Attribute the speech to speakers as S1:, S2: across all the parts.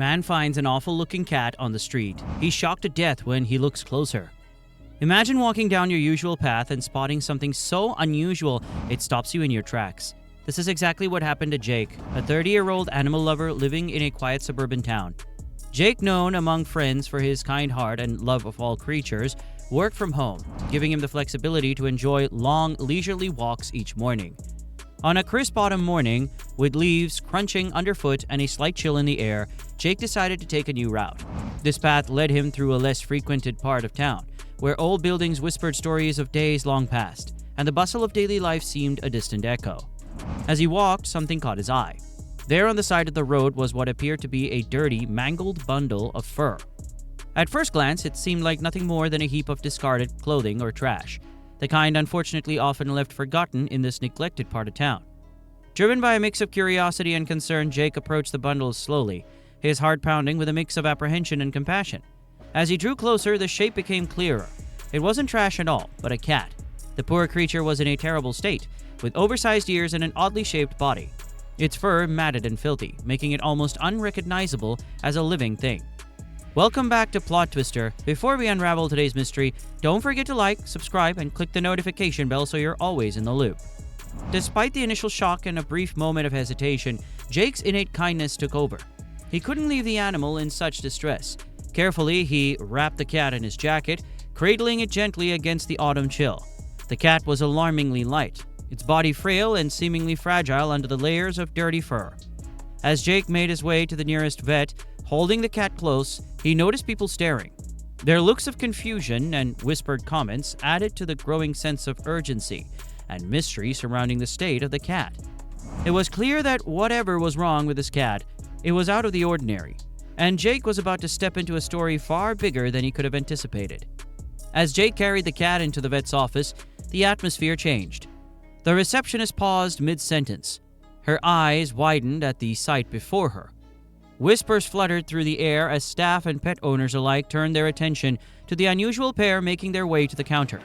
S1: Man finds an awful-looking cat on the street. He's shocked to death when he looks closer. Imagine walking down your usual path and spotting something so unusual it stops you in your tracks. This is exactly what happened to Jake, a 30-year-old animal lover living in a quiet suburban town. Jake, known among friends for his kind heart and love of all creatures, worked from home, giving him the flexibility to enjoy long, leisurely walks each morning. On a crisp autumn morning, with leaves crunching underfoot and a slight chill in the air, Jake decided to take a new route. This path led him through a less frequented part of town, where old buildings whispered stories of days long past, and the bustle of daily life seemed a distant echo. As he walked, something caught his eye. There on the side of the road was what appeared to be a dirty, mangled bundle of fur. At first glance, it seemed like nothing more than a heap of discarded clothing or trash, the kind unfortunately often left forgotten in this neglected part of town. Driven by a mix of curiosity and concern, Jake approached the bundle slowly, his heart pounding with a mix of apprehension and compassion. As he drew closer, the shape became clearer. It wasn't trash at all, but a cat. The poor creature was in a terrible state, with oversized ears and an oddly shaped body. Its fur matted and filthy, making it almost unrecognizable as a living thing. Welcome back to PlotTwister. Before we unravel today's mystery, don't forget to like, subscribe, and click the notification bell so you're always in the loop. Despite the initial shock and a brief moment of hesitation, Jake's innate kindness took over. He couldn't leave the animal in such distress. Carefully, he wrapped the cat in his jacket, cradling it gently against the autumn chill. The cat was alarmingly light, its body frail and seemingly fragile under the layers of dirty fur. As Jake made his way to the nearest vet, holding the cat close, he noticed people staring. Their looks of confusion and whispered comments added to the growing sense of urgency and mystery surrounding the state of the cat. It was clear that whatever was wrong with this cat, it was out of the ordinary, and Jake was about to step into a story far bigger than he could have anticipated. As Jake carried the cat into the vet's office, the atmosphere changed. The receptionist paused mid-sentence. Her eyes widened at the sight before her. Whispers fluttered through the air as staff and pet owners alike turned their attention to the unusual pair making their way to the counter.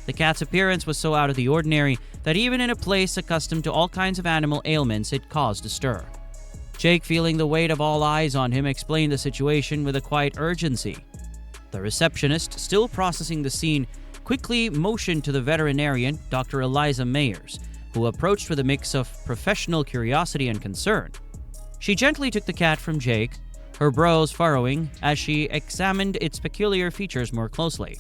S1: The cat's appearance was so out of the ordinary that even in a place accustomed to all kinds of animal ailments, it caused a stir. Jake, feeling the weight of all eyes on him, explained the situation with a quiet urgency. The receptionist, still processing the scene, quickly motioned to the veterinarian, Dr. Eliza Mayers, who approached with a mix of professional curiosity and concern. She gently took the cat from Jake, her brows furrowing as she examined its peculiar features more closely.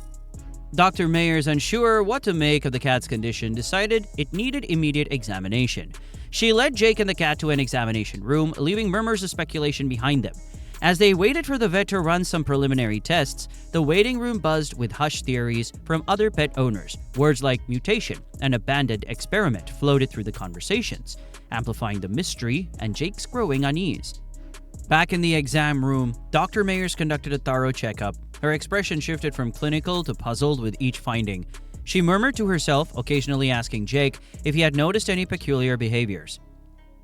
S1: Dr. Mayers, unsure what to make of the cat's condition, decided it needed immediate examination. She led Jake and the cat to an examination room, leaving murmurs of speculation behind them. As they waited for the vet to run some preliminary tests, the waiting room buzzed with hushed theories from other pet owners. Words like mutation and abandoned experiment floated through the conversations, amplifying the mystery and Jake's growing unease. Back in the exam room, Dr. Mayers conducted a thorough checkup. Her expression shifted from clinical to puzzled with each finding. She murmured to herself, occasionally asking Jake if he had noticed any peculiar behaviors.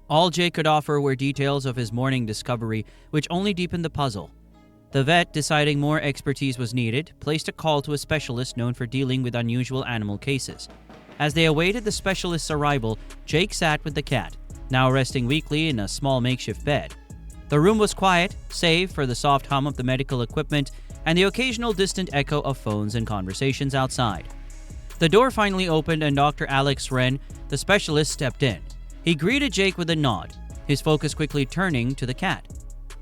S1: All Jake could offer were details of his morning discovery, which only deepened the puzzle. The vet, deciding more expertise was needed, placed a call to a specialist known for dealing with unusual animal cases. As they awaited the specialist's arrival, Jake sat with the cat, now resting weakly in a small makeshift bed. The room was quiet, save for the soft hum of the medical equipment and the occasional distant echo of phones and conversations outside. The door finally opened and Dr. Alex Wren, the specialist, stepped in. He greeted Jake with a nod, his focus quickly turning to the cat.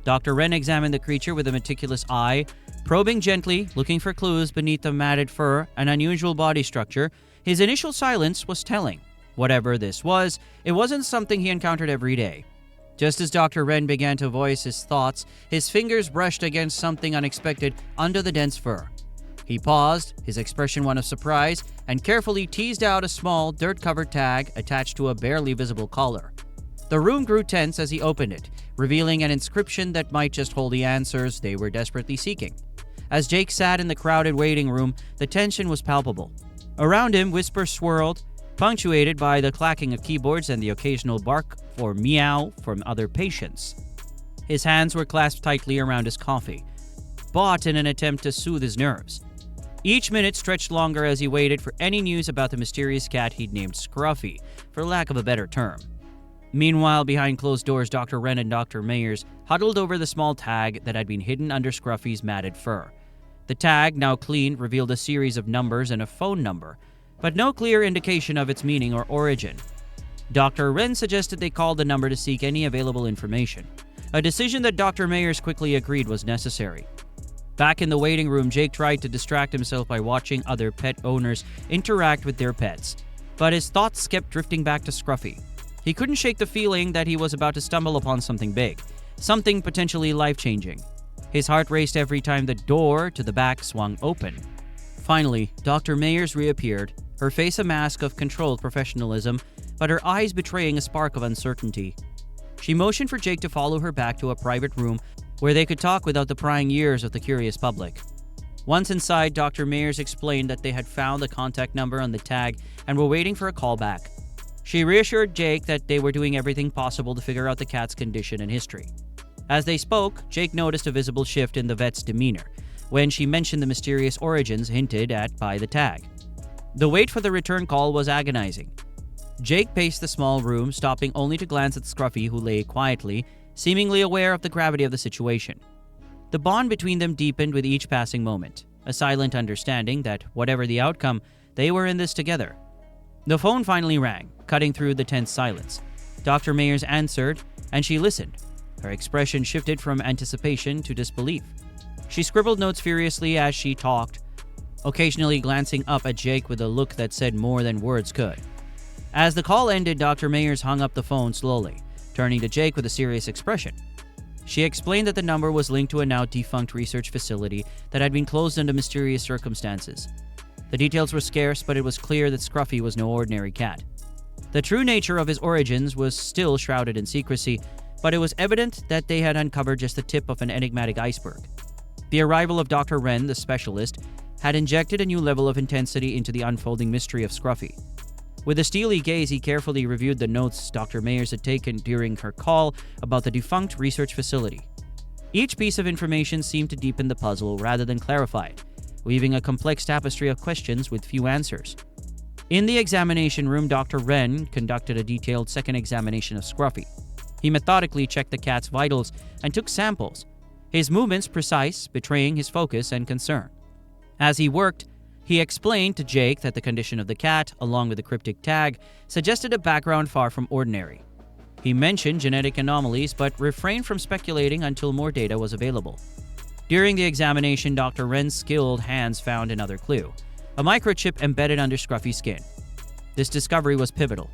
S1: Dr. Wren examined the creature with a meticulous eye, probing gently, looking for clues beneath the matted fur and unusual body structure. His initial silence was telling. Whatever this was, it wasn't something he encountered every day. Just as Dr. Wren began to voice his thoughts, his fingers brushed against something unexpected under the dense fur. He paused, his expression one of surprise, and carefully teased out a small, dirt-covered tag attached to a barely visible collar. The room grew tense as he opened it, revealing an inscription that might just hold the answers they were desperately seeking. As Jake sat in the crowded waiting room, the tension was palpable. Around him, whispers swirled, punctuated by the clacking of keyboards and the occasional bark or meow from other patients. His hands were clasped tightly around his coffee, bought in an attempt to soothe his nerves. Each minute stretched longer as he waited for any news about the mysterious cat he'd named Scruffy, for lack of a better term. Meanwhile, behind closed doors, Dr. Wren and Dr. Mayers huddled over the small tag that had been hidden under Scruffy's matted fur. The tag, now clean, revealed a series of numbers and a phone number, but no clear indication of its meaning or origin. Dr. Wren suggested they call the number to seek any available information, a decision that Dr. Mayers quickly agreed was necessary. Back in the waiting room, Jake tried to distract himself by watching other pet owners interact with their pets, but his thoughts kept drifting back to Scruffy. He couldn't shake the feeling that he was about to stumble upon something big, something potentially life-changing. His heart raced every time the door to the back swung open. Finally, Dr. Mayers reappeared, her face a mask of controlled professionalism, but her eyes betraying a spark of uncertainty. She motioned for Jake to follow her back to a private room where they could talk without the prying ears of the curious public. Once inside, Dr. Mayers explained that they had found the contact number on the tag and were waiting for a call back. She reassured Jake that they were doing everything possible to figure out the cat's condition and history. As they spoke, Jake noticed a visible shift in the vet's demeanor when she mentioned the mysterious origins hinted at by the tag. The wait for the return call was agonizing. Jake paced the small room, stopping only to glance at Scruffy, who lay quietly, seemingly aware of the gravity of the situation. The bond between them deepened with each passing moment, a silent understanding that, whatever the outcome, they were in this together. The phone finally rang, cutting through the tense silence. Dr. Mayers answered, and she listened. Her expression shifted from anticipation to disbelief. She scribbled notes furiously as she talked, occasionally glancing up at Jake with a look that said more than words could. As the call ended, Dr. Mayers hung up the phone slowly, turning to Jake with a serious expression. She explained that the number was linked to a now defunct research facility that had been closed under mysterious circumstances. The details were scarce, but it was clear that Scruffy was no ordinary cat. The true nature of his origins was still shrouded in secrecy, but it was evident that they had uncovered just the tip of an enigmatic iceberg. The arrival of Dr. Wren, the specialist, had injected a new level of intensity into the unfolding mystery of Scruffy. With a steely gaze, he carefully reviewed the notes Dr. Mayers had taken during her call about the defunct research facility. Each piece of information seemed to deepen the puzzle rather than clarify it, weaving a complex tapestry of questions with few answers. In the examination room, Dr. Wren conducted a detailed second examination of Scruffy. He methodically checked the cat's vitals and took samples, his movements precise, betraying his focus and concern. As he worked, he explained to Jake that the condition of the cat, along with the cryptic tag, suggested a background far from ordinary. He mentioned genetic anomalies, but refrained from speculating until more data was available. During the examination, Dr. Wren's skilled hands found another clue, a microchip embedded under Scruffy's skin. This discovery was pivotal.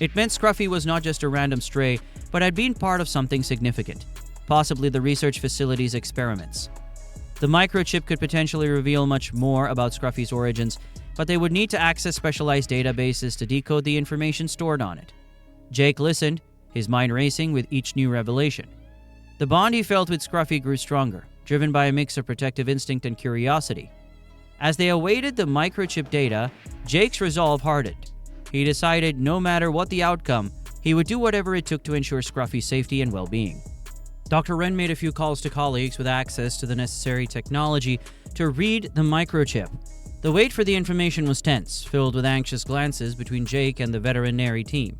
S1: It meant Scruffy was not just a random stray, but had been part of something significant, possibly the research facility's experiments. The microchip could potentially reveal much more about Scruffy's origins, but they would need to access specialized databases to decode the information stored on it. Jake listened, his mind racing with each new revelation. The bond he felt with Scruffy grew stronger, driven by a mix of protective instinct and curiosity. As they awaited the microchip data, Jake's resolve hardened. He decided no matter what the outcome, he would do whatever it took to ensure Scruffy's safety and well-being. Dr. Wren made a few calls to colleagues with access to the necessary technology to read the microchip. The wait for the information was tense, filled with anxious glances between Jake and the veterinary team.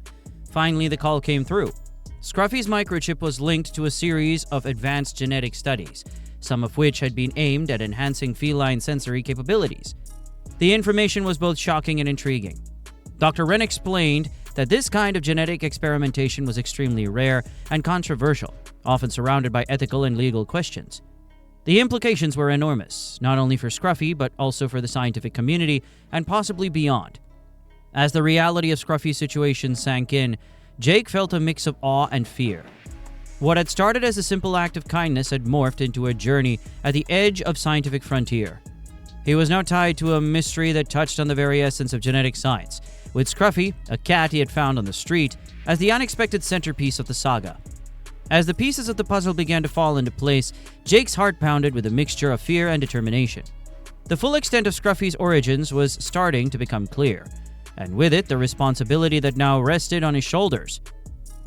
S1: Finally, the call came through. Scruffy's microchip was linked to a series of advanced genetic studies, some of which had been aimed at enhancing feline sensory capabilities. The information was both shocking and intriguing. Dr. Wren explained that this kind of genetic experimentation was extremely rare and controversial, often surrounded by ethical and legal questions. The implications were enormous, not only for Scruffy, but also for the scientific community and possibly beyond. As the reality of Scruffy's situation sank in, Jake felt a mix of awe and fear. What had started as a simple act of kindness had morphed into a journey at the edge of scientific frontier. He was now tied to a mystery that touched on the very essence of genetic science, with Scruffy, a cat he had found on the street, as the unexpected centerpiece of the saga. As the pieces of the puzzle began to fall into place, Jake's heart pounded with a mixture of fear and determination. The full extent of Scruffy's origins was starting to become clear, and with it, the responsibility that now rested on his shoulders.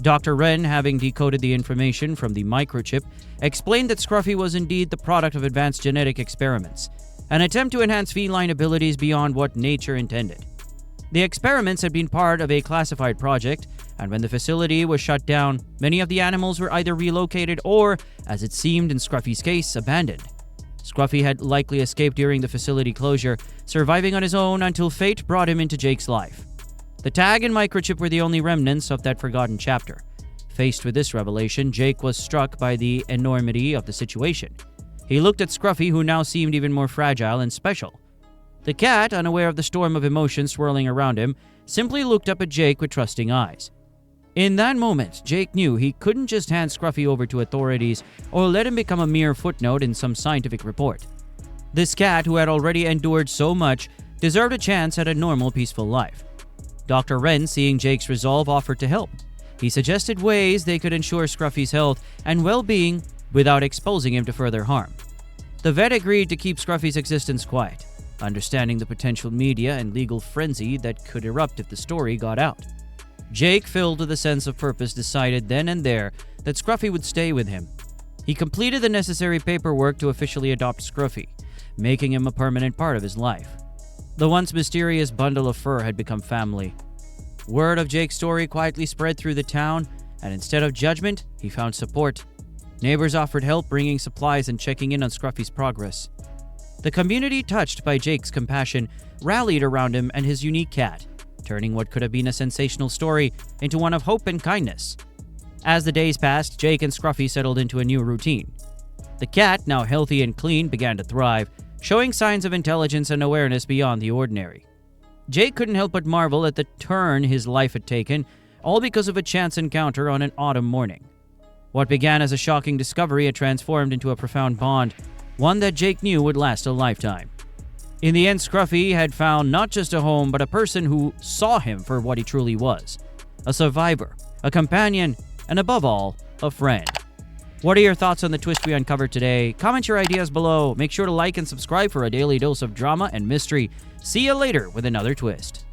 S1: Dr. Wren, having decoded the information from the microchip, explained that Scruffy was indeed the product of advanced genetic experiments, an attempt to enhance feline abilities beyond what nature intended. The experiments had been part of a classified project, and when the facility was shut down, many of the animals were either relocated or, as it seemed in Scruffy's case, abandoned. Scruffy had likely escaped during the facility closure, surviving on his own until fate brought him into Jake's life. The tag and microchip were the only remnants of that forgotten chapter. Faced with this revelation, Jake was struck by the enormity of the situation. He looked at Scruffy, who now seemed even more fragile and special. The cat, unaware of the storm of emotions swirling around him, simply looked up at Jake with trusting eyes. In that moment, Jake knew he couldn't just hand Scruffy over to authorities or let him become a mere footnote in some scientific report. This cat, who had already endured so much, deserved a chance at a normal, peaceful life. Dr. Wren, seeing Jake's resolve, offered to help. He suggested ways they could ensure Scruffy's health and well-being without exposing him to further harm. The vet agreed to keep Scruffy's existence quiet, understanding the potential media and legal frenzy that could erupt if the story got out. Jake, filled with a sense of purpose, decided then and there that Scruffy would stay with him. He completed the necessary paperwork to officially adopt Scruffy, making him a permanent part of his life. The once mysterious bundle of fur had become family. Word of Jake's story quietly spread through the town, and instead of judgment, he found support. Neighbors offered help, bringing supplies and checking in on Scruffy's progress. The community, touched by Jake's compassion, rallied around him and his unique cat, turning what could have been a sensational story into one of hope and kindness. As the days passed, Jake and Scruffy settled into a new routine. The cat, now healthy and clean, began to thrive, showing signs of intelligence and awareness beyond the ordinary. Jake couldn't help but marvel at the turn his life had taken, all because of a chance encounter on an autumn morning. What began as a shocking discovery had transformed into a profound bond, one that Jake knew would last a lifetime. In the end, Scruffy had found not just a home, but a person who saw him for what he truly was: a survivor, a companion, and above all, a friend. What are your thoughts on the twist we uncovered today? Comment your ideas below. Make sure to like and subscribe for a daily dose of drama and mystery. See you later with another twist.